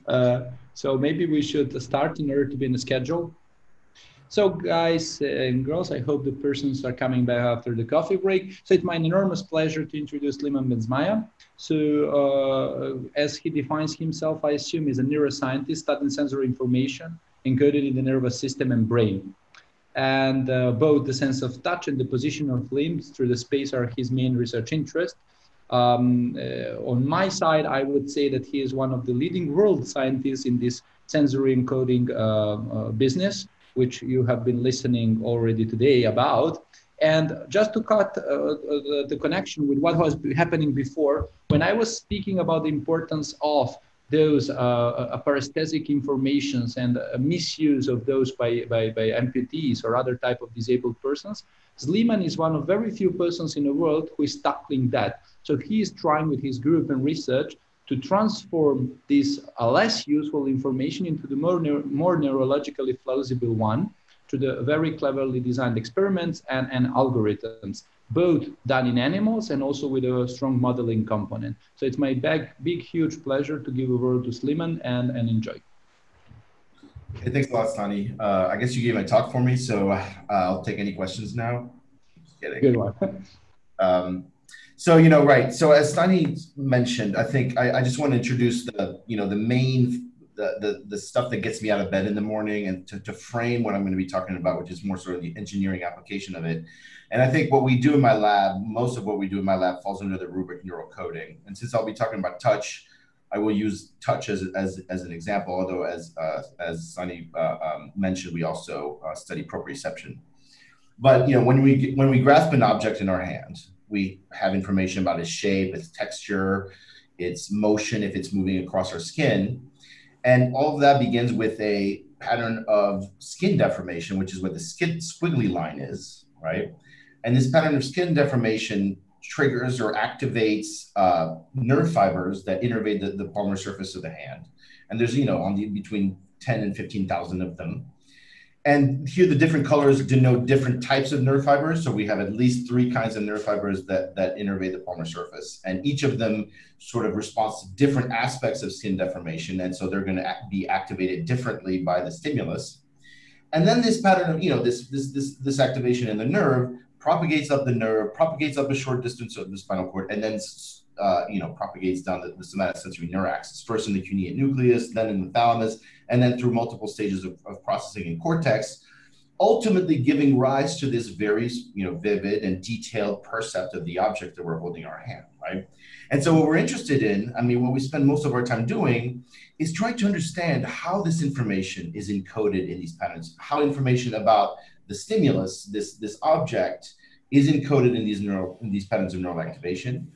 So maybe we should start in order to be in the schedule. So guys and girls, I hope the persons are coming back after the coffee break. So it's my enormous pleasure to introduce Sliman Bensmaia. So as he defines himself, I assume he's a neuroscientist studying sensory information encoded in the nervous system and brain. And both the sense of touch and the position of limbs through the space are his main research interest. On my side, I would say that he is one of the leading world scientists in this sensory encoding business, which you have been listening already today about. And just to cut the connection with what was happening before, when I was speaking about the importance of those paresthetic informations and misuse of those by amputees or other type of disabled persons, Sliman is one of very few persons in the world who is tackling that. So he is trying with his group and research to transform this less useful information into the more neurologically plausible one through the very cleverly designed experiments and algorithms, both done in animals and also with a strong modeling component. So it's my big, huge pleasure to give a word to Sliman and enjoy. Hey, thanks a lot, Stani. I guess you gave my talk for me, so I'll take any questions now. Just kidding. Good one. So, right. So as Stani mentioned, I think I just want to introduce the main, the stuff that gets me out of bed in the morning and to frame what I'm going to be talking about, which is more sort of the engineering application of it. And I think what we do in my lab, most of what we do in my lab falls under the rubric neural coding. And since I'll be talking about touch, I will use touch as an example, although as Sunny mentioned, we also study proprioception. But when we grasp an object in our hand, we have information about its shape, its texture, its motion, if it's moving across our skin. And all of that begins with a pattern of skin deformation, which is what the squiggly line is, right? And this pattern of skin deformation triggers or activates nerve fibers that innervate the palmar surface of the hand. And there's, between 10 and 15,000 of them. And here the different colors denote different types of nerve fibers. So we have at least 3 kinds of nerve fibers that innervate the palmar surface. And each of them sort of responds to different aspects of skin deformation. And so they're going to be activated differently by the stimulus. And then this pattern of, this activation in the nerve propagates up the nerve, propagates up a short distance of the spinal cord, and then propagates down the somatosensory neuroaxis, first in the cuneate nucleus, then in the thalamus, and then through multiple stages of processing in cortex, ultimately giving rise to this very vivid and detailed percept of the object that we're holding in our hand, right? And so what we're interested in, what we spend most of our time doing is trying to understand how this information is encoded in these patterns, how information about the stimulus, this object, is encoded in these patterns of neural activation.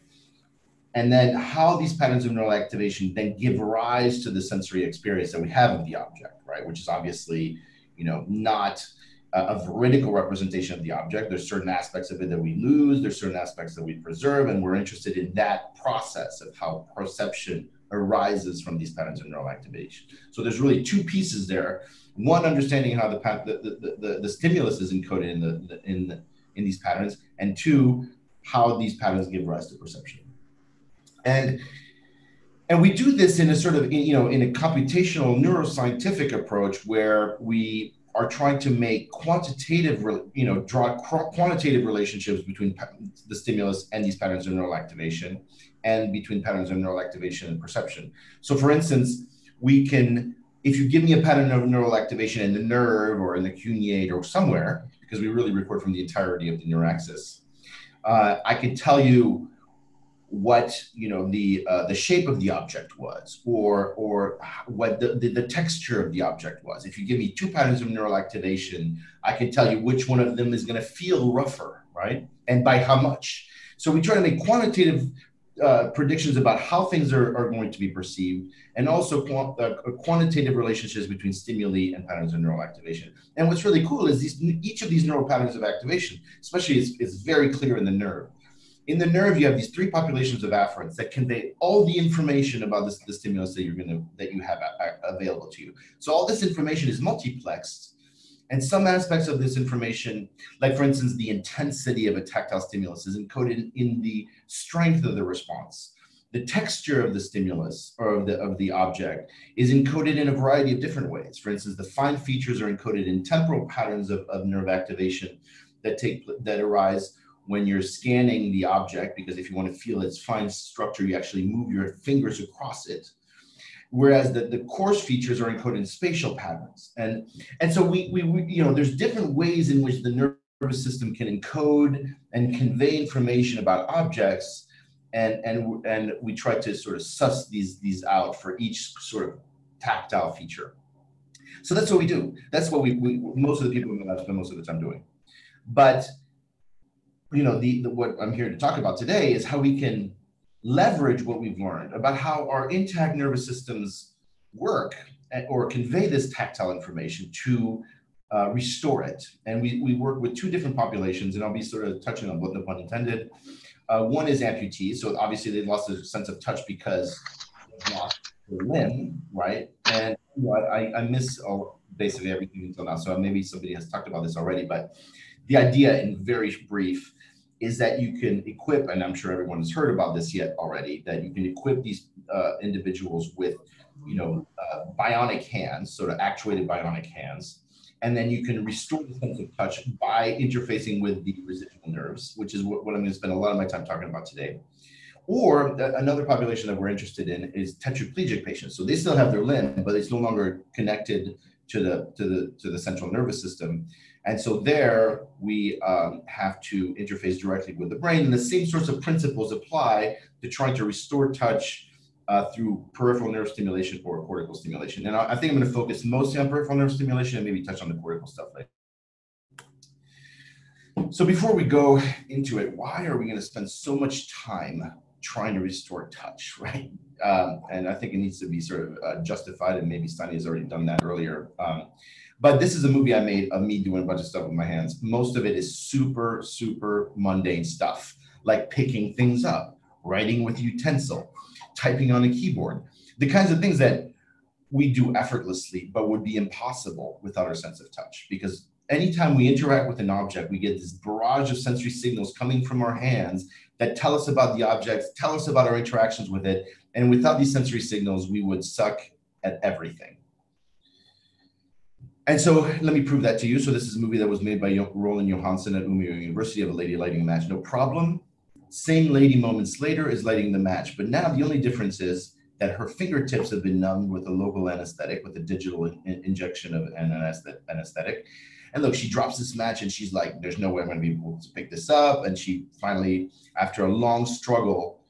And then how these patterns of neural activation then give rise to the sensory experience that we have of the object, right? Which is obviously, not a veridical representation of the object. There's certain aspects of it that we lose, there's certain aspects that we preserve, and we're interested in that process of how perception arises from these patterns of neural activation. So there's really 2 pieces there. One, understanding how the stimulus is encoded in these patterns, and 2, how these patterns give rise to perception. And we do this in a sort of, in a computational neuroscientific approach where we are trying to make draw quantitative relationships between the stimulus and these patterns of neural activation, and between patterns of neural activation and perception. So for instance, if you give me a pattern of neural activation in the nerve or in the cuneate or somewhere, because we really record from the entirety of the neuraxis, I can tell you what the shape of the object was, or what the texture of the object was. If you give me 2 patterns of neural activation, I can tell you which one of them is going to feel rougher, right? And by how much. So we try to make quantitative predictions about how things are going to be perceived, and also quantitative relationships between stimuli and patterns of neural activation. And what's really cool is each of these neural patterns of activation, especially is very clear in the nerve. In the nerve, you have these 3 populations of afferents that convey all the information about the stimulus that you have available to you. So all this information is multiplexed, and some aspects of this information, like for instance, the intensity of a tactile stimulus, is encoded in the strength of the response. the texture of the stimulus or of the object is encoded in a variety of different ways. For instance, the fine features are encoded in temporal patterns of nerve activation that arise when you're scanning the object, because if you want to feel its fine structure, you actually move your fingers across it. Whereas the coarse features are encoded in spatial patterns. And so we there's different ways in which the nervous system can encode and convey information about objects. And we try to sort of suss these out for each sort of tactile feature. So that's what we do. That's what we most of the people in the lab spend most of the time doing. But what I'm here to talk about today is how we can leverage what we've learned about how our intact nervous systems work or convey this tactile information to restore it. And we work with two different populations, and I'll be sort of touching on both, no pun intended. One is amputees, so obviously they lost their sense of touch because they lost their limb, right? And I miss basically everything until now, so maybe somebody has talked about this already, but the idea in very brief is that you can equip, and I'm sure everyone has heard about this yet already, that you can equip these individuals with, bionic hands, sort of actuated bionic hands, and then you can restore the sense of touch by interfacing with the residual nerves, which is what I'm going to spend a lot of my time talking about today. Or another population that we're interested in is tetraplegic patients. So they still have their limb, but it's no longer connected to the central nervous system. And so there we have to interface directly with the brain. And the same sorts of principles apply to trying to restore touch through peripheral nerve stimulation or cortical stimulation. And I think I'm going to focus mostly on peripheral nerve stimulation and maybe touch on the cortical stuff later. So before we go into it, why are we going to spend so much time trying to restore touch, right? And I think it needs to be sort of justified, and maybe Stani has already done that earlier. But this is a movie I made of me doing a bunch of stuff with my hands. Most of it is super, super mundane stuff, like picking things up, writing with utensil, typing on a keyboard, the kinds of things that we do effortlessly, but would be impossible without our sense of touch. Because anytime we interact with an object, we get this barrage of sensory signals coming from our hands that tell us about the objects, tell us about our interactions with it. And without these sensory signals, we would suck at everything. And so let me prove that to you. So this is a movie that was made by Roland Johansson at Umeå University of a lady lighting a match. No problem. Same lady moments later is lighting the match. But now the only difference is that her fingertips have been numbed with a local anesthetic, with a digital injection of an anesthetic. And look, she drops this match and she's like, there's no way I'm going to be able to pick this up. And she finally, after a long struggle,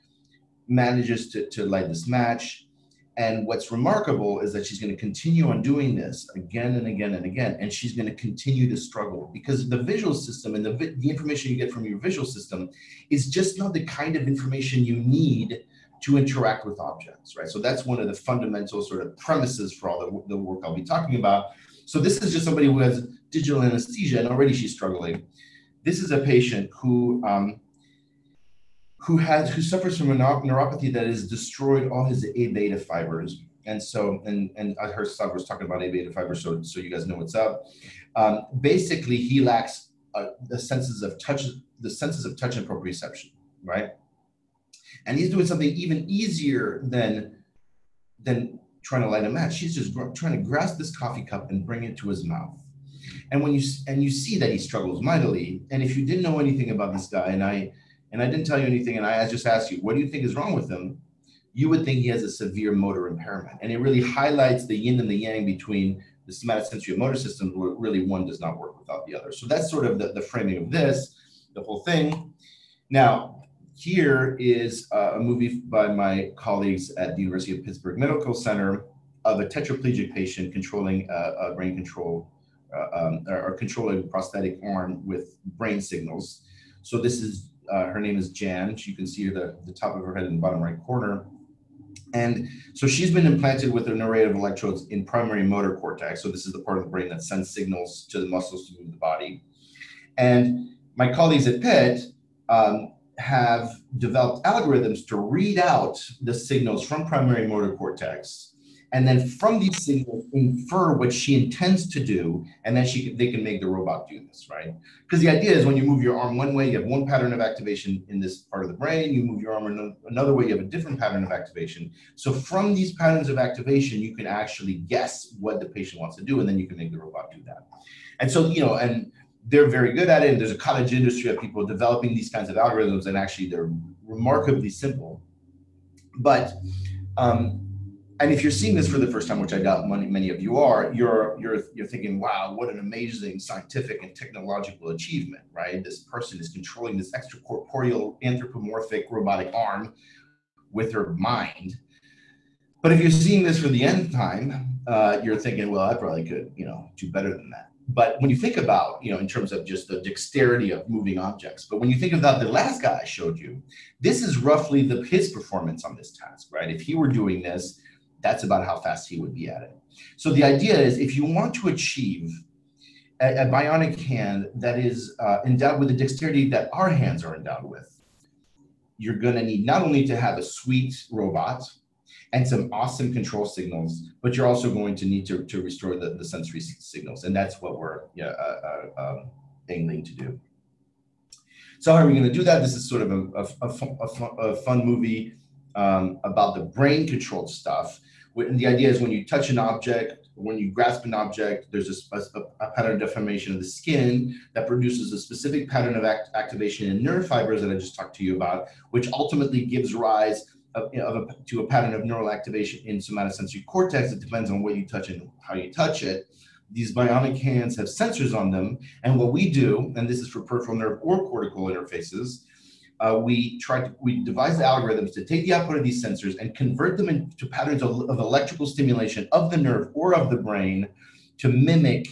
manages to light this match. And what's remarkable is that she's going to continue on doing this again and again and again. And she's going to continue to struggle because the visual system and the information you get from your visual system is just not the kind of information you need to interact with objects, right? So that's one of the fundamental sort of premises for all the work I'll be talking about. So this is just somebody who has digital anesthesia and already she's struggling. This is a patient who suffers from a neuropathy that has destroyed all his A beta fibers. And so, and I heard Sav was talking about A beta fibers, so you guys know what's up. Basically, he lacks the senses of touch and proprioception, right? And he's doing something even easier than trying to light a match. He's just trying to grasp this coffee cup and bring it to his mouth. And when you see that he struggles mightily, and if you didn't know anything about this guy, and I didn't tell you anything, and I just asked you, what do you think is wrong with him? You would think he has a severe motor impairment. And it really highlights the yin and the yang between the somatosensory motor systems, where really one does not work without the other. So that's sort of the framing of this, the whole thing. Now, here is a movie by my colleagues at the University of Pittsburgh Medical Center of a tetraplegic patient controlling a brain control, or controlling a prosthetic arm with brain signals. So this is, her name is Jan. You can see the top of her head in the bottom right corner. And so she's been implanted with an array of electrodes in primary motor cortex. So this is the part of the brain that sends signals to the muscles to move the body. And my colleagues at Pitt have developed algorithms to read out the signals from primary motor cortex and then from these signals infer what she intends to do, and then they can make the robot do this, right? Because the idea is when you move your arm one way, you have one pattern of activation in this part of the brain. You move your arm another way, you have a different pattern of activation. So from these patterns of activation, you can actually guess what the patient wants to do, and then you can make the robot do that. And so, you know, and they're very good at it. And there's a cottage industry of people developing these kinds of algorithms, and actually they're remarkably simple. But and if you're seeing this for the first time, which I doubt many of you are, you're thinking, wow, what an amazing scientific and technological achievement, right? This person is controlling this extracorporeal anthropomorphic robotic arm with her mind. But if you're seeing this for the nth time, you're thinking, well, I probably could, you know, do better than that. But when you think about, you know, in terms of just the dexterity of moving objects, but when you think about the last guy I showed you, this is roughly his performance on this task, right? If he were doing this, that's about how fast he would be at it. So the idea is, if you want to achieve a bionic hand that is endowed with the dexterity that our hands are endowed with, you're going to need not only to have a sweet robot and some awesome control signals, but you're also going to need to restore the sensory signals. And that's what we're angling to do. So how are we going to do that? This is sort of a fun movie about the brain-controlled stuff. And the idea is when you touch an object, when you grasp an object, there's a pattern of deformation of the skin that produces a specific pattern of activation in nerve fibers that I just talked to you about, which ultimately gives rise to a pattern of neural activation in somatosensory cortex. It depends on what you touch and how you touch it. These bionic hands have sensors on them. And what we do, and this is for peripheral nerve or cortical interfaces, we devise the algorithms to take the output of these sensors and convert them into patterns of electrical stimulation of the nerve or of the brain to mimic,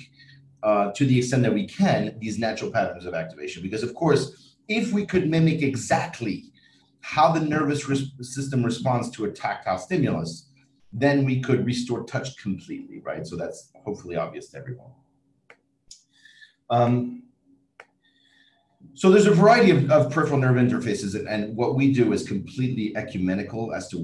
to the extent that we can, these natural patterns of activation. Because of course, if we could mimic exactly how the nervous system responds to a tactile stimulus, then we could restore touch completely, right? So that's hopefully obvious to everyone. So there's a variety of peripheral nerve interfaces, and what we do is completely ecumenical as to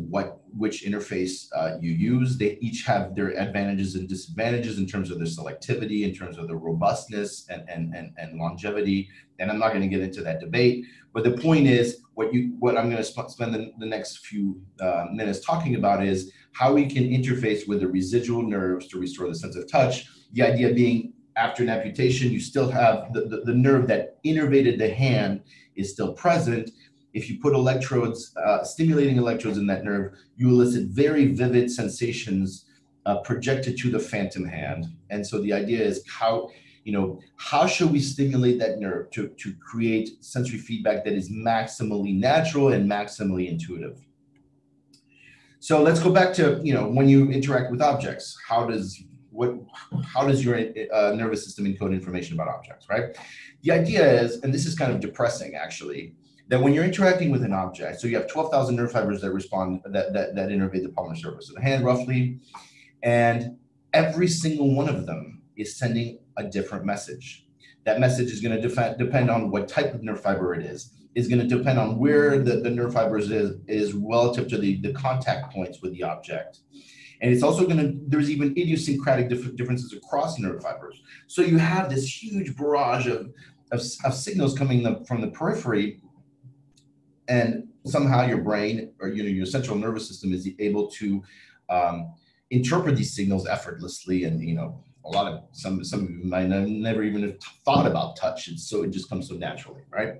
which interface you use. They each have their advantages and disadvantages in terms of their selectivity, in terms of their robustness and longevity. And I'm not going to get into that debate. But the point is, what I'm going to spend the next few minutes talking about is how we can interface with the residual nerves to restore the sense of touch. The idea being, after an amputation, you still have the nerve that innervated the hand is still present. If you put electrodes, stimulating electrodes in that nerve, you elicit very vivid sensations projected to the phantom hand. And so the idea is how should we stimulate that nerve to create sensory feedback that is maximally natural and maximally intuitive. So let's go back to, when you interact with objects, how does your nervous system encode information about objects, right? The idea is, and this is kind of depressing actually, that when you're interacting with an object, so you have 12,000 nerve fibers that respond, that innervate the palmar surface of the hand roughly, and every single one of them is sending a different message. That message is going to depend on what type of nerve fiber it is going to depend on where the nerve fibers is relative to the contact points with the object. And it's also there's even idiosyncratic differences across nerve fibers. So you have this huge barrage of signals coming from the periphery, and somehow your brain or your central nervous system is able to interpret these signals effortlessly. And some of you might never even have thought about touch, and so it just comes so naturally, right?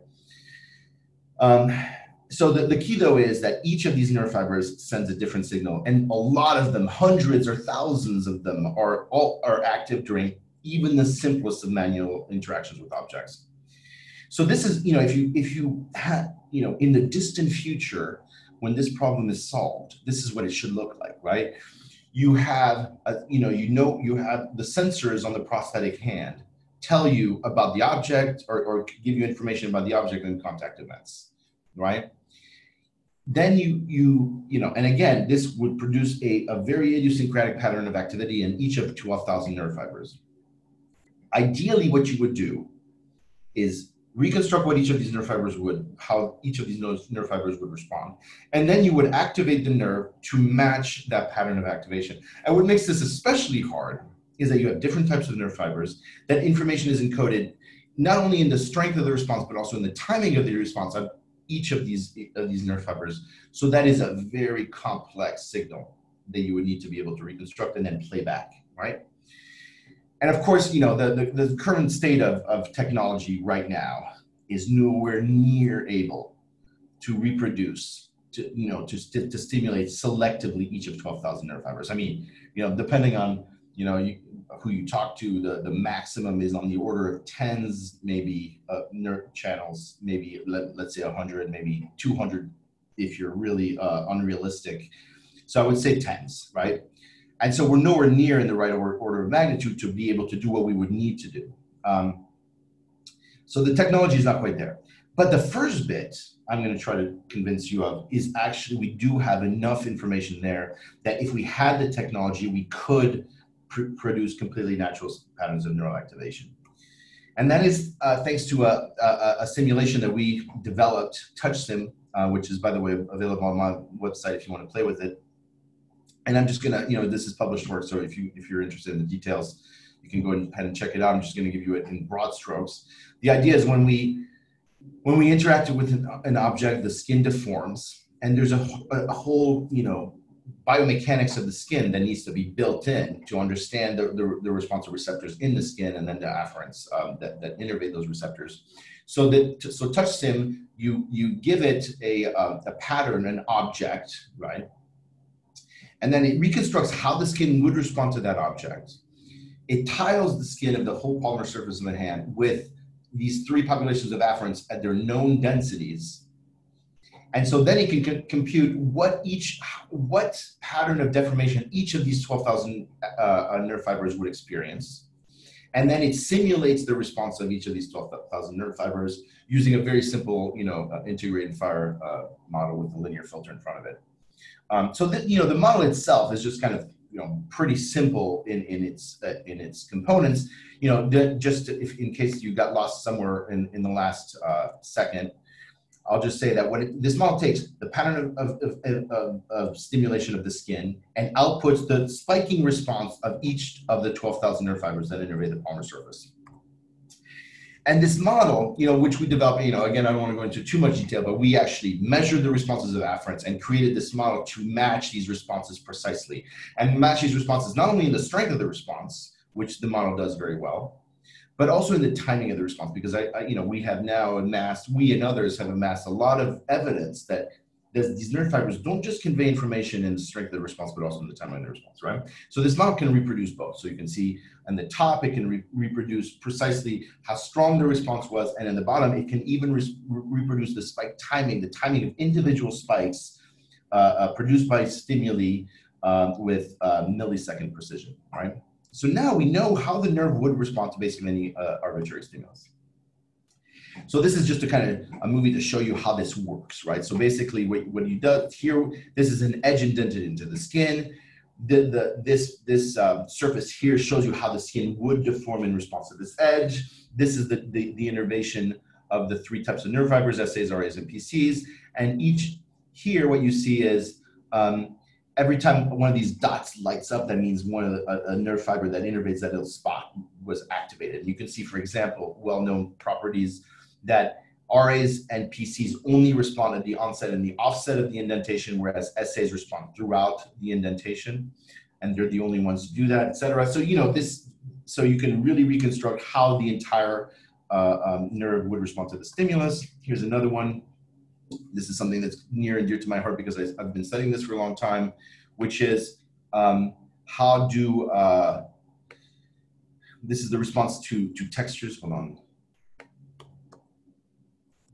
So the key though is that each of these nerve fibers sends a different signal, and a lot of them, hundreds or thousands of them, are active during even the simplest of manual interactions with objects. So this is, if you had, in the distant future, when this problem is solved, this is what it should look like, right? You have, you have the sensors on the prosthetic hand tell you about the object or give you information about the object and contact events, right? Then and again, this would produce a very idiosyncratic pattern of activity in each of 12,000 nerve fibers. Ideally, what you would do is reconstruct what each of these nerve fibers would, how each of these nerve fibers would respond. And then you would activate the nerve to match that pattern of activation. And what makes this especially hard is that you have different types of nerve fibers. That information is encoded not only in the strength of the response, but also in the timing of the response of each of these nerve fibers. So that is a very complex signal that you would need to be able to reconstruct and then play back, right? And of course, you know, the current state of technology right now is nowhere near able to reproduce, to stimulate selectively each of 12,000 nerve fibers. I mean, you know, depending on, you know, who you talk to, the maximum is on the order of tens, maybe nerve channels, maybe let's say 100, maybe 200 if you're really unrealistic. So I would say tens, right? And so we're nowhere near in the right order of magnitude to be able to do what we would need to do. So the technology is not quite there. But the first bit I'm going to try to convince you of is actually we do have enough information there that if we had the technology, we could produce completely natural patterns of neural activation. And that is thanks to a simulation that we developed, TouchSim, which is, by the way, available on my website if you want to play with it. And I'm just gonna, you know, this is published work, so if you're interested in the details, you can go ahead and check it out. I'm just gonna give you it in broad strokes. The idea is when we interact with an object, the skin deforms, and there's a whole, you know, biomechanics of the skin that needs to be built in to understand the responsive receptors in the skin and then the afferents that innervate those receptors. So TouchSim, you give it a pattern, an object, right? And then it reconstructs how the skin would respond to that object. It tiles the skin of the whole palmar surface of the hand with these three populations of afferents at their known densities. And so then it can compute what pattern of deformation each of these 12,000 nerve fibers would experience. And then it simulates the response of each of these 12,000 nerve fibers using a very simple, you know, integrated fire model with a linear filter in front of it. So the model itself is just kind of, you know, pretty simple in its components. You know, just if in case you got lost somewhere in the last second, I'll just say that this model takes the pattern of stimulation of the skin and outputs the spiking response of each of the 12,000 nerve fibers that innervate the palmar surface. And this model, you know, which we developed, you know, again, I don't want to go into too much detail, but we actually measured the responses of afferents and created this model to match these responses precisely. And match these responses not only in the strength of the response, which the model does very well, but also in the timing of the response, because we have now amassed, we and others have amassed a lot of evidence that these nerve fibers don't just convey information in the strength of the response, but also in the timing of the response, right? So this model can reproduce both. So you can see on the top, it can reproduce precisely how strong the response was, and in the bottom, it can even reproduce the spike timing, the timing of individual spikes produced by stimuli with millisecond precision, right? So now we know how the nerve would respond to basically any arbitrary stimulus. So this is just a movie to show you how this works, right? So basically what you do here, this is an edge indented into the skin. This surface here shows you how the skin would deform in response to this edge. This is the innervation of the three types of nerve fibers, SAs, RAs, and PCs. And each here, what you see is every time one of these dots lights up, that means one of a nerve fiber that innervates that little spot was activated. You can see, for example, well-known properties that RAs and PCs only respond at the onset and the offset of the indentation, whereas SAs respond throughout the indentation, and they're the only ones to do that, et cetera. So, you know, so you can really reconstruct how the entire nerve would respond to the stimulus. Here's another one. This is something that's near and dear to my heart because I've been studying this for a long time, which is this is the response to textures. Hold on.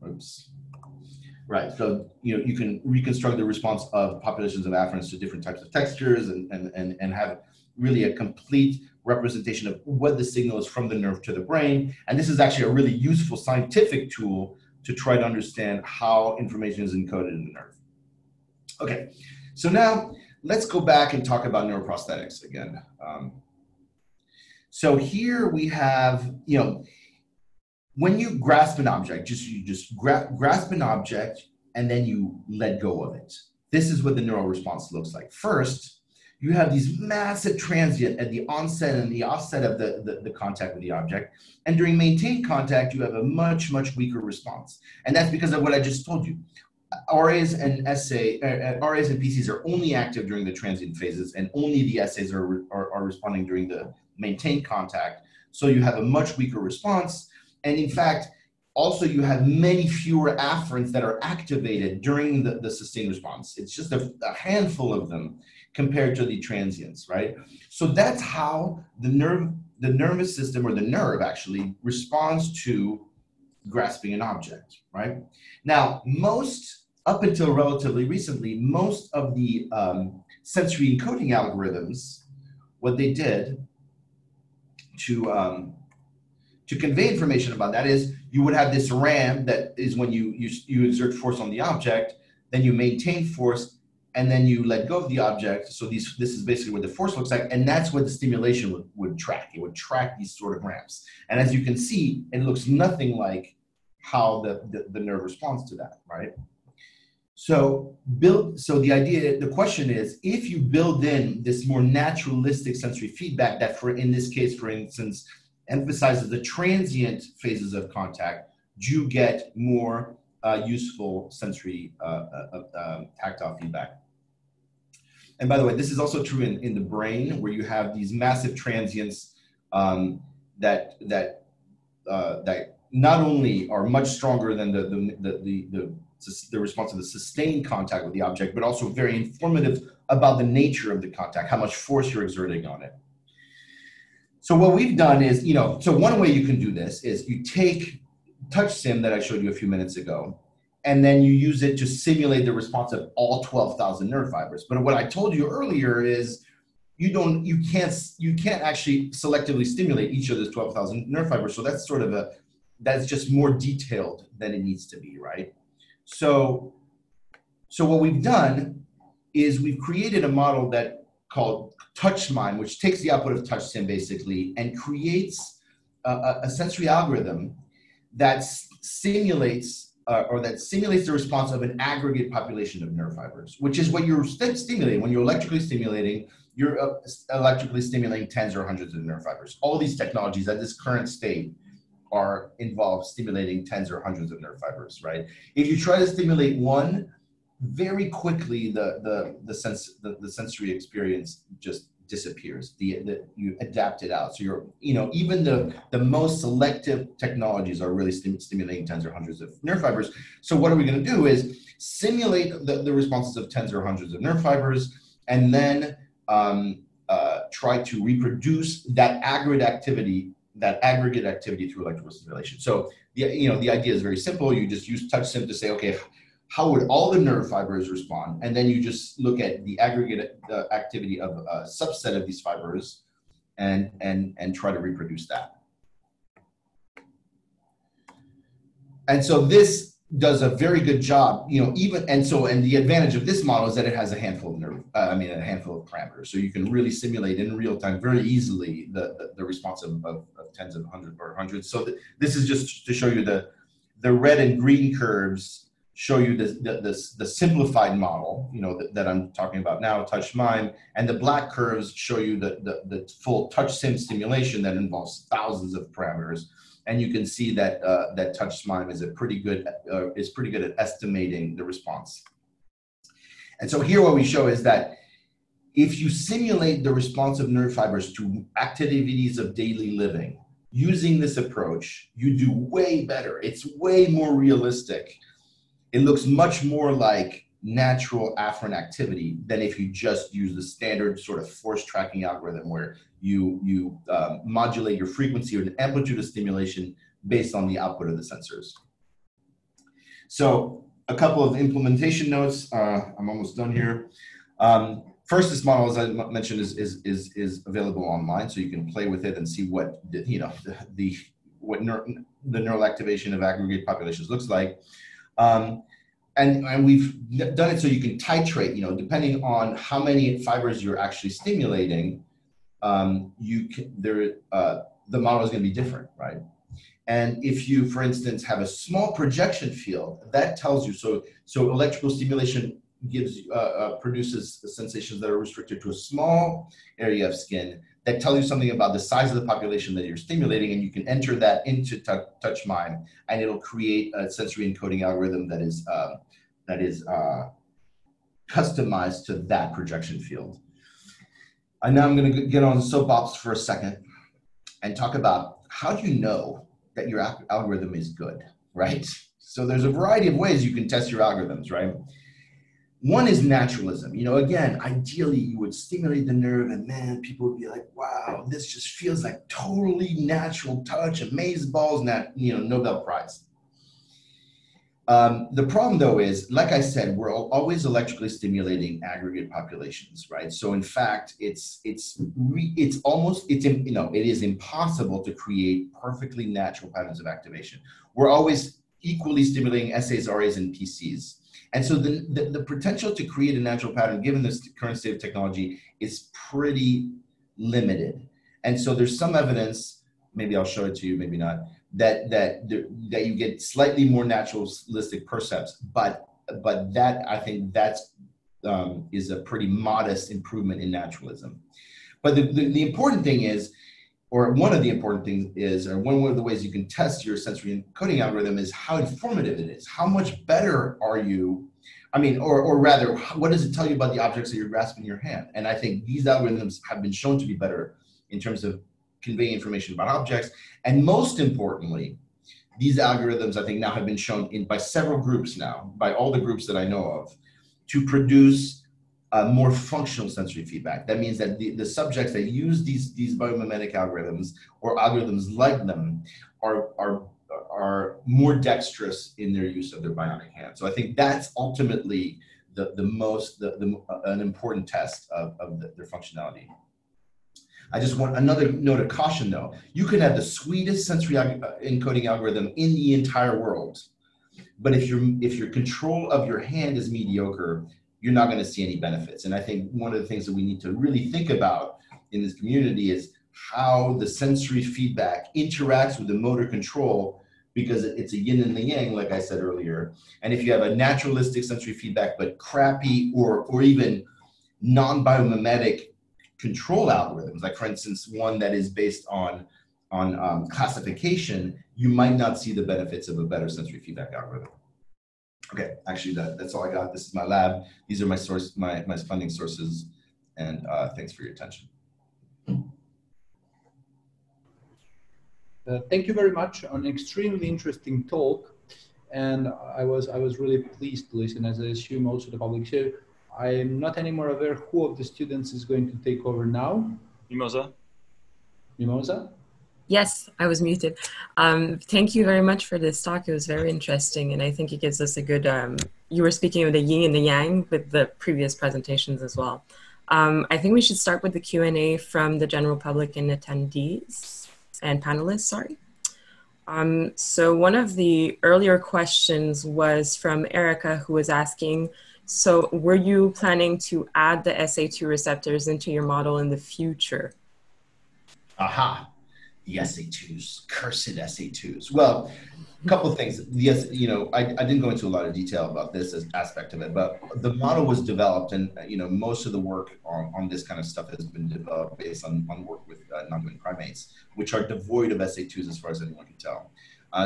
Oops. Right, so you can reconstruct the response of populations of afferents to different types of textures and have really a complete representation of what the signal is from the nerve to the brain. And this is actually a really useful scientific tool to try to understand how information is encoded in the nerve. Okay, so now let's go back and talk about neuroprosthetics again. So here we have, when you grasp an object, you just grasp an object and then you let go of it. This is what the neural response looks like. First, you have these massive transient at the onset and the offset of the contact with the object. And during maintained contact, you have a much, much weaker response. And that's because of what I just told you. RAs and RAs and PCs are only active during the transient phases, and only the SAs are responding during the maintained contact. So you have a much weaker response. And in fact, also you have many fewer afferents that are activated during the sustained response. It's just a handful of them compared to the transients, right? So that's how the nervous system, or the nerve actually, responds to grasping an object, right? Now, up until relatively recently, most of the sensory encoding algorithms, what they did to convey information about that is you would have this RAM that is when you exert force on the object, then you maintain force, and then you let go of the object. So this is basically what the force looks like, and that's what the stimulation would track. It would track these sort of ramps. And as you can see, it looks nothing like how the nerve responds to that, right? So the question is, if you build in this more naturalistic sensory feedback that, in this case, for instance, emphasizes the transient phases of contact, do you get more useful sensory tactile feedback? And by the way, this is also true in the brain, where you have these massive transients that not only are much stronger than the response to the sustained contact with the object, but also very informative about the nature of the contact, how much force you're exerting on it. So what we've done is, so one way you can do this is you take touch sim that I showed you a few minutes ago, and then you use it to simulate the response of all 12,000 nerve fibers. But what I told you earlier is you can't actually selectively stimulate each of those 12,000 nerve fibers. So that's just more detailed than it needs to be, right? So what we've done is we've created a model called TouchMime, which takes the output of TouchSim basically and creates a sensory algorithm that simulates the response of an aggregate population of nerve fibers, which is what you're stimulating. When you're electrically stimulating, you're electrically stimulating tens or hundreds of nerve fibers. All these technologies at this current state are involved stimulating tens or hundreds of nerve fibers, right? If you try to stimulate one, very quickly the sensory experience just disappears. You adapt it out. So even the most selective technologies are really stimulating tens or hundreds of nerve fibers. So what are we going to do is simulate the responses of tens or hundreds of nerve fibers, and then try to reproduce that aggregate activity through electrical stimulation. So the idea is very simple. You just use TouchSim to say, okay, how would all the nerve fibers respond? And then you just look at the aggregate activity of a subset of these fibers and try to reproduce that. And so this does a very good job, and the advantage of this model is that it has a handful of a handful of parameters. So you can really simulate in real time very easily the response of tens of hundreds. So this is just to show you the red and green curves show you the simplified model, that I'm talking about now, TouchMime, and the black curves show you the full TouchSim stimulation that involves thousands of parameters. And you can see that TouchMime is pretty good at estimating the response. And so here what we show is that if you simulate the response of nerve fibers to activities of daily living using this approach, you do way better. It's way more realistic. It looks much more like natural afferent activity than if you just use the standard sort of force tracking algorithm where you modulate your frequency or the amplitude of stimulation based on the output of the sensors. So a couple of implementation notes. I'm almost done here. First, this model, as I mentioned, is available online, so you can play with it and see what the neural activation of aggregate populations looks like. And we've done it so you can titrate, depending on how many fibers you're actually stimulating, the model is going to be different, right? And if you, for instance, have a small projection field, that tells you, so electrical stimulation gives produces sensations that are restricted to a small area of skin that tell you something about the size of the population that you're stimulating, and you can enter that into touch mime, and it'll create a sensory encoding algorithm that is customized to that projection field. And now I'm going to get on soapbox for a second and talk about how do you know that your algorithm is good, right? So there's a variety of ways you can test your algorithms, right? One is naturalism. You know, again, ideally you would stimulate the nerve and man, people would be like, wow, this just feels like totally natural touch, amazeballs, Nobel Prize. The problem though is, like I said, we're always electrically stimulating aggregate populations, right? So in fact, it is impossible to create perfectly natural patterns of activation. We're always equally stimulating SAs, RAs, and PCs. And so the potential to create a natural pattern, given this current state of technology, is pretty limited. And so there's some evidence, maybe I'll show it to you, maybe not, that you get slightly more naturalistic percepts, but that I think that's is a pretty modest improvement in naturalism. But the important thing is, or one of the important things is, or one of the ways you can test your sensory encoding algorithm is how informative it is. How much better are you? I mean, or rather, what does it tell you about the objects that you're grasping in your hand? And I think these algorithms have been shown to be better in terms of conveying information about objects. And most importantly, these algorithms, I think, now have been shown by several groups now, by all the groups that I know of, to produce more functional sensory feedback. That means that the subjects that use these biomimetic algorithms or algorithms like them are more dexterous in their use of their bionic hand. So I think that's ultimately an important test of their functionality. I just want another note of caution though. You can have the sweetest sensory encoding algorithm in the entire world, but if your control of your hand is mediocre, you're not going to see any benefits. And I think one of the things that we need to really think about in this community is how the sensory feedback interacts with the motor control, because it's a yin and the yang, like I said earlier. And if you have a naturalistic sensory feedback, but crappy or even non-biomimetic control algorithms, like for instance, one that is based on classification, you might not see the benefits of a better sensory feedback algorithm. Okay, actually that's all I got. This is my lab. These are my funding sources, and thanks for your attention. Thank you very much on an extremely interesting talk, and I was really pleased to listen, as I assume also the public. So I'm not anymore aware who of the students is going to take over now. Mimosa. Mimosa? Yes, I was muted. Thank you very much for this talk. It was very interesting, and I think it gives us a good, you were speaking of the yin and the yang with the previous presentations as well. I think we should start with the Q&A from the general public and attendees and panelists, sorry. So one of the earlier questions was from Erica, who was asking, so were you planning to add the SA2 receptors into your model in the future? Aha. The SA2s, cursed SA2s. Well, a couple of things. Yes, I didn't go into a lot of detail about this aspect of it, but the model was developed, and most of the work on this kind of stuff has been developed based on work with non-human primates, which are devoid of SA2s as far as anyone can tell.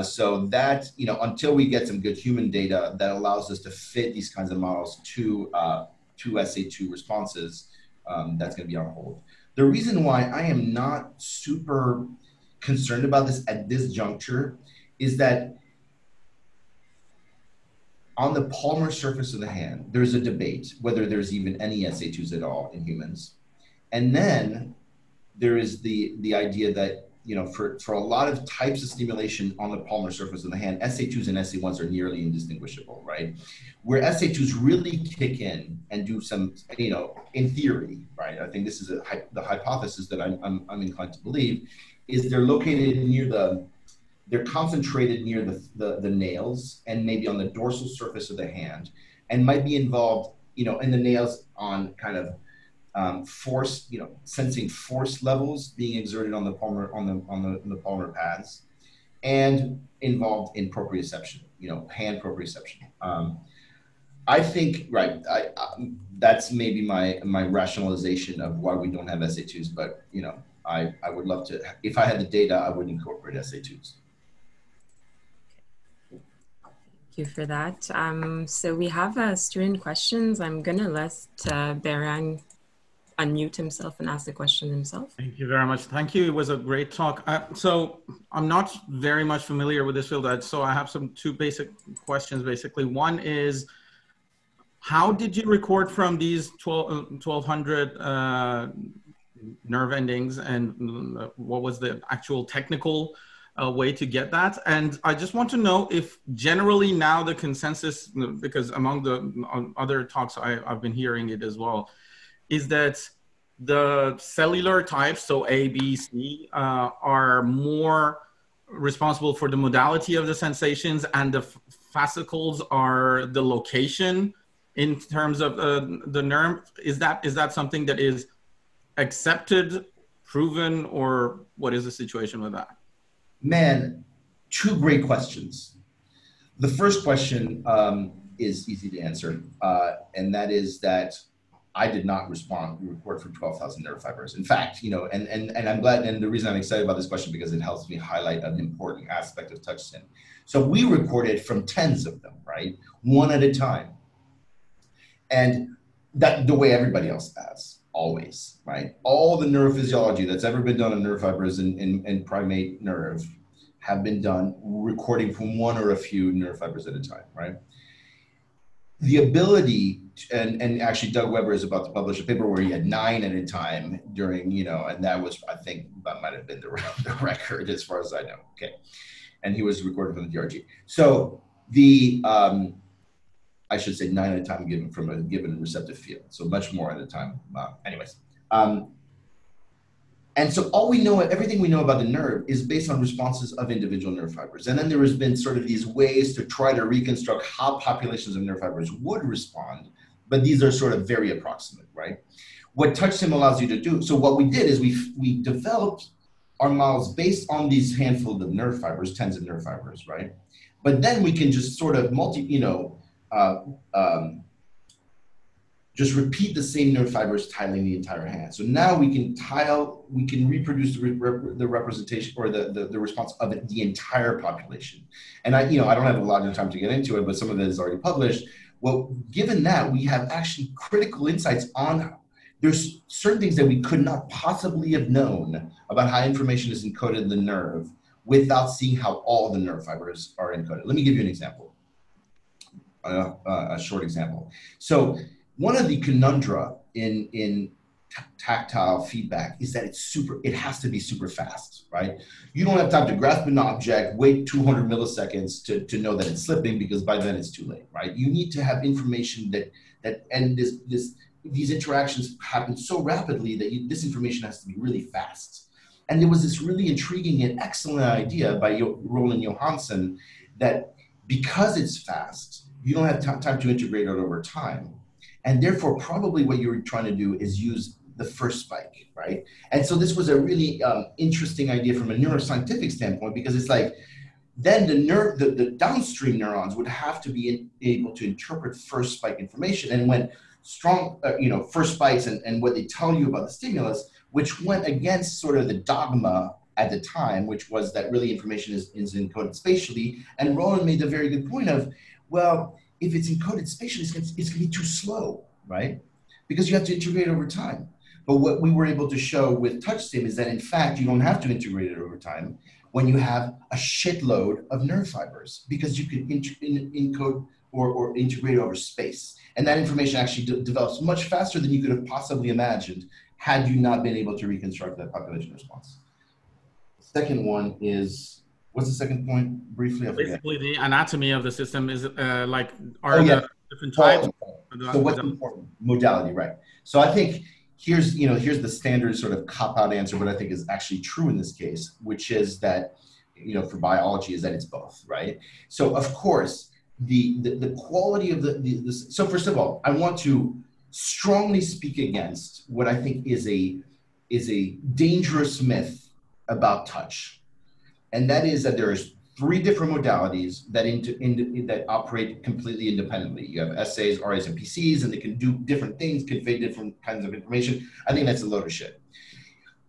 So that, until we get some good human data that allows us to fit these kinds of models to SA2 responses, that's going to be on hold. The reason why I am not super concerned about this at this juncture is that on the palmar surface of the hand, there's a debate whether there's even any SA2s at all in humans. And then there is the idea that, for a lot of types of stimulation on the palmar surface of the hand, SA2s and SA1s are nearly indistinguishable, right? Where SA2s really kick in and do some, in theory, right? I think this is the hypothesis that I'm inclined to believe, is they're located they're concentrated near the nails and maybe on the dorsal surface of the hand, and might be involved, in the nails on kind of force, sensing force levels being exerted on the palmar, on the palmar pads. and involved in proprioception, hand proprioception. I think, right, that's maybe my rationalization of why we don't have SA2s, but, I would love to, if I had the data, I would incorporate SA2s. Thank you for that. So we have student questions. I'm gonna let Beran unmute himself and ask the question himself. Thank you very much. Thank you. It was a great talk. So I'm not very much familiar with this field, so I have two basic questions, basically. One is, how did you record from these 1,200 nerve endings, and what was the actual technical way to get that? And I just want to know if generally now the consensus, because among the other talks I've been hearing it as well, is that the cellular types, so A, B, C, are more responsible for the modality of the sensations, and the fascicles are the location in terms of the nerve. Is that something that is accepted, proven, or what is the situation with that? Man, two great questions. The first question is easy to answer, and that is that I did not record for 12,000 nerve fibers. In fact, and I'm glad, and the reason I'm excited about this question because it helps me highlight an important aspect of TouchStim. So we recorded from tens of them, right? One at a time. And that the way everybody else has, always, right? All the neurophysiology that's ever been done on nerve fibers in primate nerve have been done recording from one or a few nerve fibers at a time, right? The ability, and actually Doug Weber is about to publish a paper where he had 9 at a time during, and that was, I think that might have been the record as far as I know, okay. And he was recorded from the DRG. So I should say 9 at a time given from a given receptive field. So much more at a time. Anyways. And so everything we know about the nerve is based on responses of individual nerve fibers. And then there has been sort of these ways to try to reconstruct how populations of nerve fibers would respond, but these are sort of very approximate, right? What TouchStim allows you to do, so what we did is we developed our models based on these handful of nerve fibers, tens of nerve fibers, right? But then we can just sort of just repeat the same nerve fibers tiling the entire hand. So now we can reproduce the representation or the response of the entire population. And I don't have a lot of time to get into it, but some of it is already published. Well, given that, we have actually critical insights on, there's certain things that we could not possibly have known about how information is encoded in the nerve without seeing how all the nerve fibers are encoded. Let me give you an example, a short example. So one of the conundra in tactile feedback is that it has to be super fast, right? You don't have time to grasp an object, wait 200 milliseconds to know that it's slipping, because by then it's too late, right? You need to have information and these interactions happen so rapidly that this information has to be really fast. And there was this really intriguing and excellent idea by Roland Johansson that because it's fast, you don't have time to integrate it over time. And therefore, probably what you're trying to do is use the first spike, right? And so this was a really interesting idea from a neuroscientific standpoint, because it's like, then the downstream neurons would have to be able to interpret first spike information. And when strong, first spikes and what they tell you about the stimulus, which went against sort of the dogma at the time, which was that really information is encoded spatially. And Roland made a very good point of, well, if it's encoded spatially, it's going to be too slow, right? Because you have to integrate over time. But what we were able to show with TouchStim is that, in fact, you don't have to integrate it over time when you have a shitload of nerve fibers, because you can encode or integrate over space. And that information actually develops much faster than you could have possibly imagined had you not been able to reconstruct that population response. The second one is, what's the second point? Briefly, I forget. Basically, the anatomy of the system is the different types. So what's important? Modality, right? So I think here's the standard sort of cop-out answer, but I think is actually true in this case, which is that, for biology, is that it's both, right? So of course, the quality of so first of all, I want to strongly speak against what I think is a dangerous myth about touch. And that is that there's three different modalities that that operate completely independently. You have SAs, RAs, and PCs, and they can do different things, convey different kinds of information. I think that's a load of shit.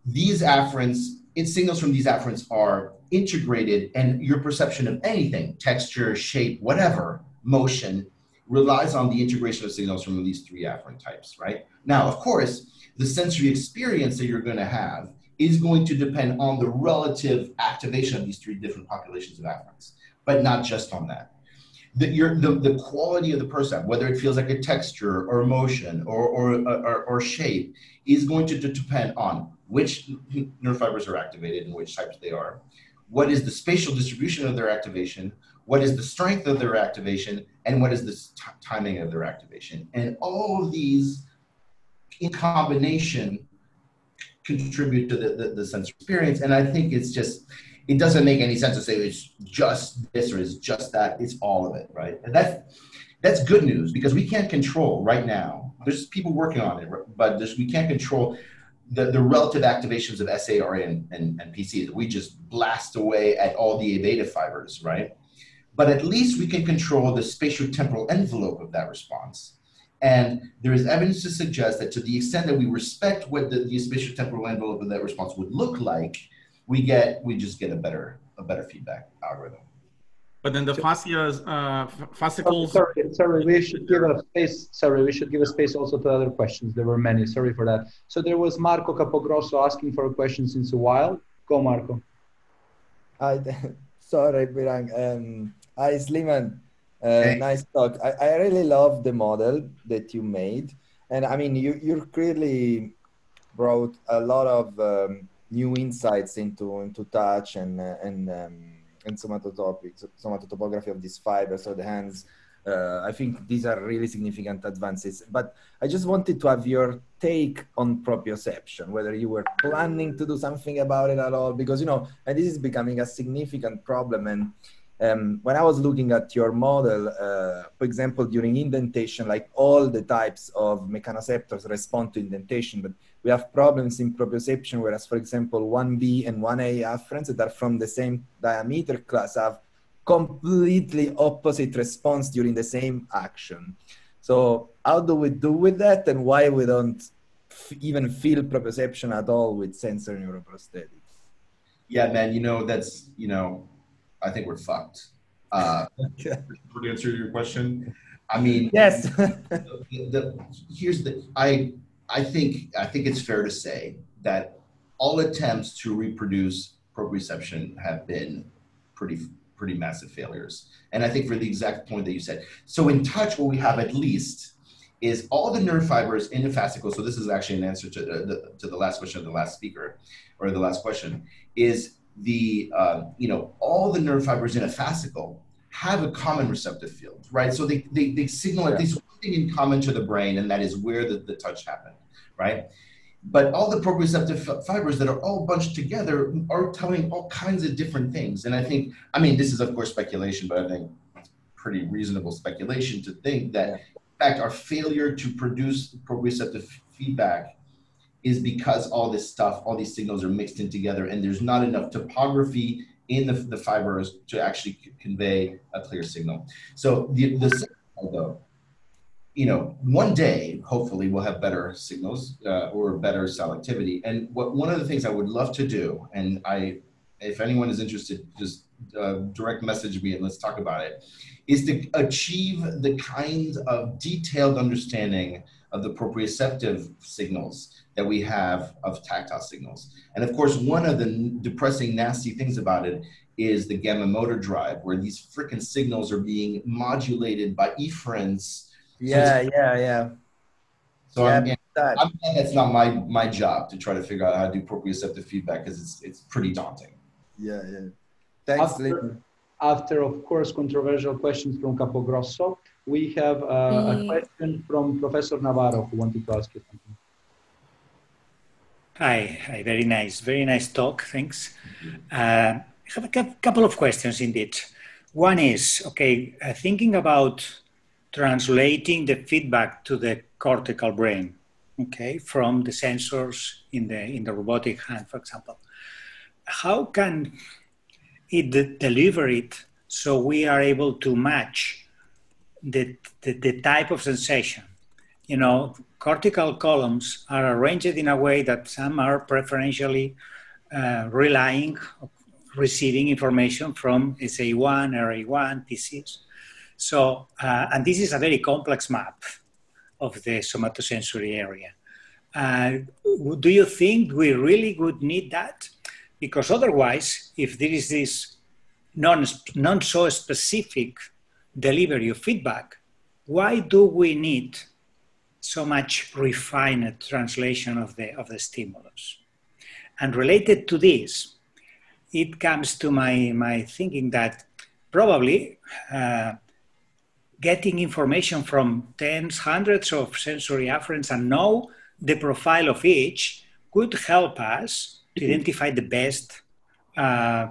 These afferents, signals from these afferents are integrated, and your perception of anything, texture, shape, whatever, motion, relies on the integration of signals from these three afferent types, right? Now, of course, the sensory experience that you're going to have is going to depend on the relative activation of these three different populations of afferents, but not just on that. The quality of the percept, whether it feels like a texture or motion or shape, is going to depend on which nerve fibers are activated and which types they are, what is the spatial distribution of their activation, what is the strength of their activation, and what is the timing of their activation. And all of these in combination contribute to the sensory experience. And I think it's just, it doesn't make any sense to say it's just this or it's just that. It's all of it, right? And that's good news, because we can't control right now. There's people working on it, but we can't control the relative activations of SA, RA, and PC. We just blast away at all the A-beta fibers, right? But at least we can control the spatiotemporal envelope of that response. And there is evidence to suggest that to the extent that we respect what the spatiotemporal envelope of that response would look like, we just get a better feedback algorithm. But then the fascias, fascicles. Sorry, we should give a space. Sorry, we should give a space also to other questions. There were many. Sorry for that. So there was Marco Capogrosso asking for a question since a while. Go, Marco. Sorry, Birang. Hi, Sliman. Hey. Nice talk. I really love the model that you made. And I mean, you clearly brought a lot of new insights into touch and somatotopography of these fibers or the hands. I think these are really significant advances. But I just wanted to have your take on proprioception, whether you were planning to do something about it at all, because, you know, and this is becoming a significant problem. And when I was looking at your model, for example, during indentation, like all the types of mechanoceptors respond to indentation, but we have problems in proprioception, whereas, for example, 1B and 1A afferents that are from the same diameter class have completely opposite response during the same action. So how do we do with that, and why we don't even feel proprioception at all with sensory neuroprosthetics? Yeah, man, I think we're fucked. To answer your question, I mean, yes. I think it's fair to say that all attempts to reproduce proprioception have been pretty massive failures. And I think for the exact point that you said. So in touch, what we have at least is all the nerve fibers in the fascicle. So this is actually an answer to the last question of the last speaker, or the last question, is all the nerve fibers in a fascicle have a common receptive field, right? So they signal at least one thing in common to the brain, and that is where the touch happened, right? But all the proprioceptive fibers that are all bunched together are telling all kinds of different things. And I think, I mean, this is of course speculation, but I think it's pretty reasonable speculation to think that, in fact, our failure to produce proprioceptive feedback is because all this stuff, all these signals are mixed in together, and there's not enough topography in the fibers to actually convey a clear signal. So the signal, though, one day, hopefully, we'll have better signals or better selectivity. And one of the things I would love to do, and if anyone is interested, just direct message me and let's talk about it, is to achieve the kind of detailed understanding of the proprioceptive signals that we have of tactile signals. And of course, one of the depressing, nasty things about it is the gamma motor drive, where these freaking signals are being modulated by efferents. So I'm glad that's not my job to try to figure out how to do proprioceptive feedback, because it's pretty daunting. Yeah. Thanks, After, of course, controversial questions from Capogrosso, we have a question from Professor Navarro, who wanted to ask you something. Hi, very nice talk, thanks. I have a couple of questions indeed. One is, thinking about translating the feedback to the cortical brain, from the sensors in the robotic hand, for example. How can deliver it so we are able to match the type of sensation. You know, cortical columns are arranged in a way that some are preferentially receiving information from SA1, RA1, TCs. So, and this is a very complex map of the somatosensory area. Do you think we really would need that? Because otherwise, if there is this non so specific delivery of feedback, why do we need so much refined translation of the stimulus? And related to this, it comes to my thinking that probably getting information from tens, hundreds of sensory afferents and know the profile of each could help us to identify the best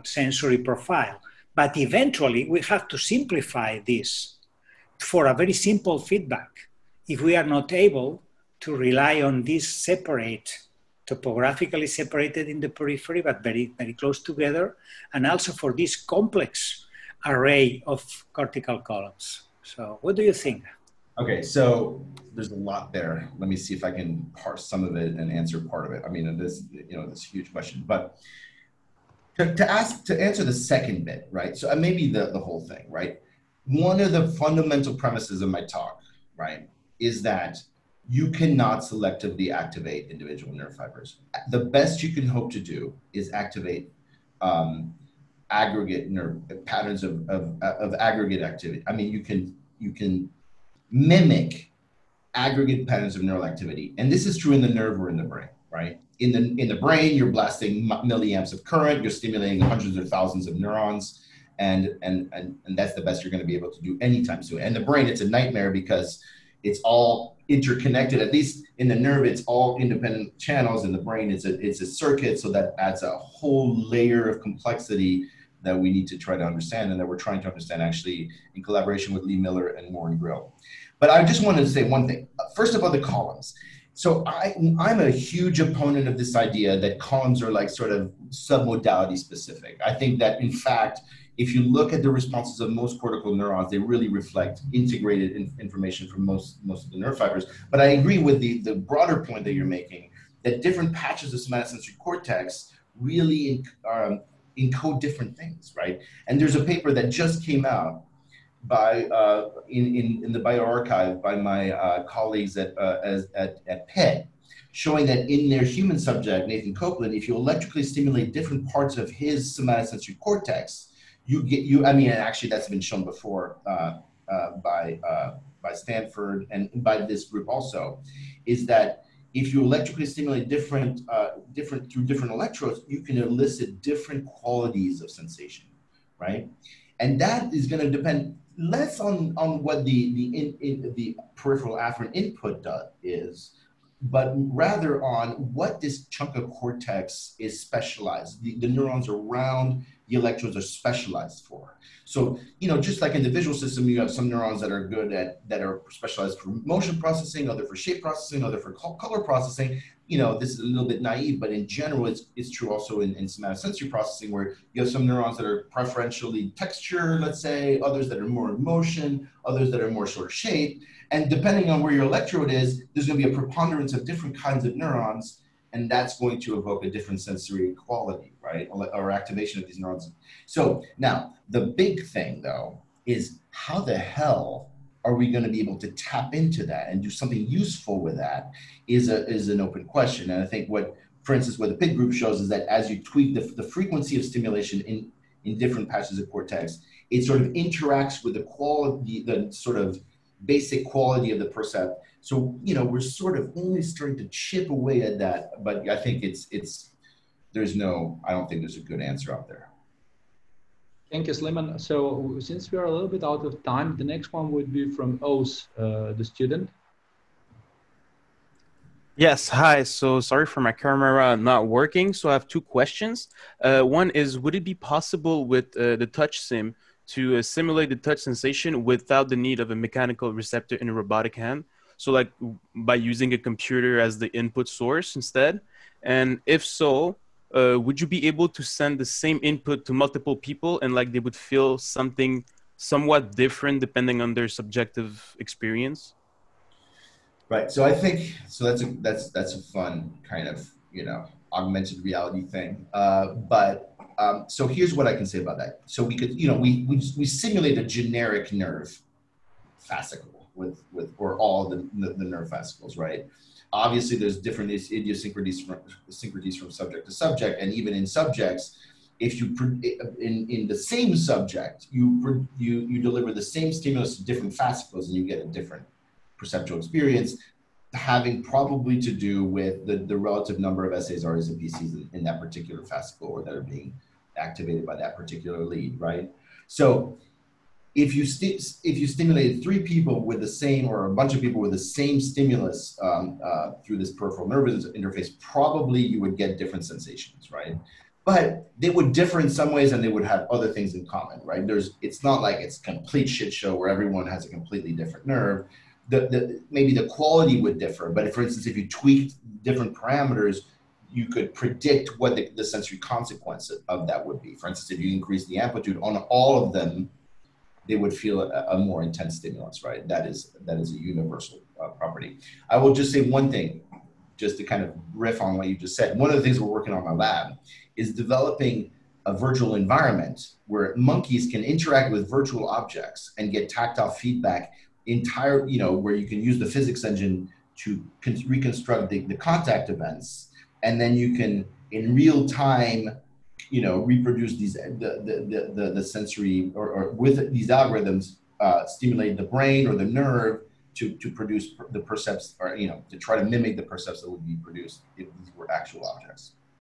sensory profile. But eventually, we have to simplify this for a very simple feedback. If we are not able to rely on this separate, topographically separated in the periphery, but very, very close together, and also for this complex array of cortical columns. So what do you think? Okay, so there's a lot there. Let me see if I can parse some of it and answer part of it. I mean, this, you know, this huge question, but to answer the second bit, right? So maybe the whole thing, right? One of the fundamental premises of my talk, right, is that you cannot selectively activate individual nerve fibers. The best you can hope to do is activate aggregate nerve patterns of aggregate activity. I mean, you can mimic aggregate patterns of neural activity, and this is true in the nerve or in the brain, right? In the brain, you're blasting milliamps of current, you're stimulating hundreds of thousands of neurons, and that's the best you're going to be able to do anytime soon. And the brain, it's a nightmare because it's all interconnected. At least in the nerve, it's all independent channels. In the brain, it's a circuit, so that adds a whole layer of complexity that we need to try to understand, and that we're trying to understand actually in collaboration with Lee Miller and Warren Grill. But I just wanted to say one thing. First of all, the columns. So I'm a huge opponent of this idea that columns are like sort of submodality specific. I think that in fact, if you look at the responses of most cortical neurons, they really reflect integrated information from most of the nerve fibers. But I agree with the broader point that you're making, that different patches of somatosensory cortex really encode different things, right? And there's a paper that just came out by in the bioarchive by my colleagues at Pitt, showing that in their human subject, Nathan Copeland, if you electrically stimulate different parts of his somatosensory cortex, I mean, actually that's been shown before by Stanford and by this group also, is that if you electrically stimulate different through different electrodes, you can elicit different qualities of sensation, right? And that is going to depend less on what the peripheral afferent input is, but rather on what this chunk of cortex is specialized. The neurons around the electrodes are specialized for. So, you know, just like in the visual system, you have some neurons that are good that are specialized for motion processing, other for shape processing, other for color processing. You know, this is a little bit naive, but in general, it's true also in somatosensory processing, where you have some neurons that are preferentially texture, let's say, others that are more in motion, others that are more sort of shape. And depending on where your electrode is, there's going to be a preponderance of different kinds of neurons, and that's going to evoke a different sensory quality, right? Or activation of these neurons. So now, the big thing, though, is how the hell are we going to be able to tap into that and do something useful with that is an open question. And I think for instance, what the Pitt group shows is that as you tweak the frequency of stimulation in different patches of cortex, it sort of interacts with the quality, the sort of basic quality of the percept. So, you know, we're sort of only starting to chip away at that, but I think I don't think there's a good answer out there. Thank you, Sliman. So since we are a little bit out of time, the next one would be from Oz, the student. Yes, hi. So sorry for my camera not working. So I have two questions. One is, would it be possible with the touch sim to simulate the touch sensation without the need of a mechanical receptor in a robotic hand? So like by using a computer as the input source instead? And if so, would you be able to send the same input to multiple people and like they would feel something somewhat different depending on their subjective experience? Right. So I think that's a fun kind of augmented reality thing. So here's what I can say about that. So we could we simulate a generic nerve fascicle with or all the nerve fascicles, right? Obviously, there's different idiosyncrasies from subject to subject, and even in subjects, if you in the same subject you deliver the same stimulus to different fascicles, and you get a different perceptual experience, having probably to do with the relative number of SAs, and PCs in that particular fascicle, or that are being activated by that particular lead, right? So if you stimulated 3 people with the same, or a bunch of people with the same stimulus through this peripheral nervous interface, probably you would get different sensations, right? But they would differ in some ways, and they would have other things in common, right? It's not like it's complete shit show where everyone has a completely different nerve. Maybe the quality would differ, but if, for instance, if you tweaked different parameters, you could predict what the sensory consequence of that would be. For instance, if you increase the amplitude on all of them, they would feel a more intense stimulus, right? That is a universal property. I will just say one thing, just to kind of riff on what you just said. One of the things we're working on in my lab is developing a virtual environment where monkeys can interact with virtual objects and get tactile feedback where you can use the physics engine to reconstruct the contact events, and then you can in real time reproduce the sensory or with these algorithms stimulate the brain or the nerve to produce the percepts, or to try to mimic the percepts that would be produced if these were actual objects.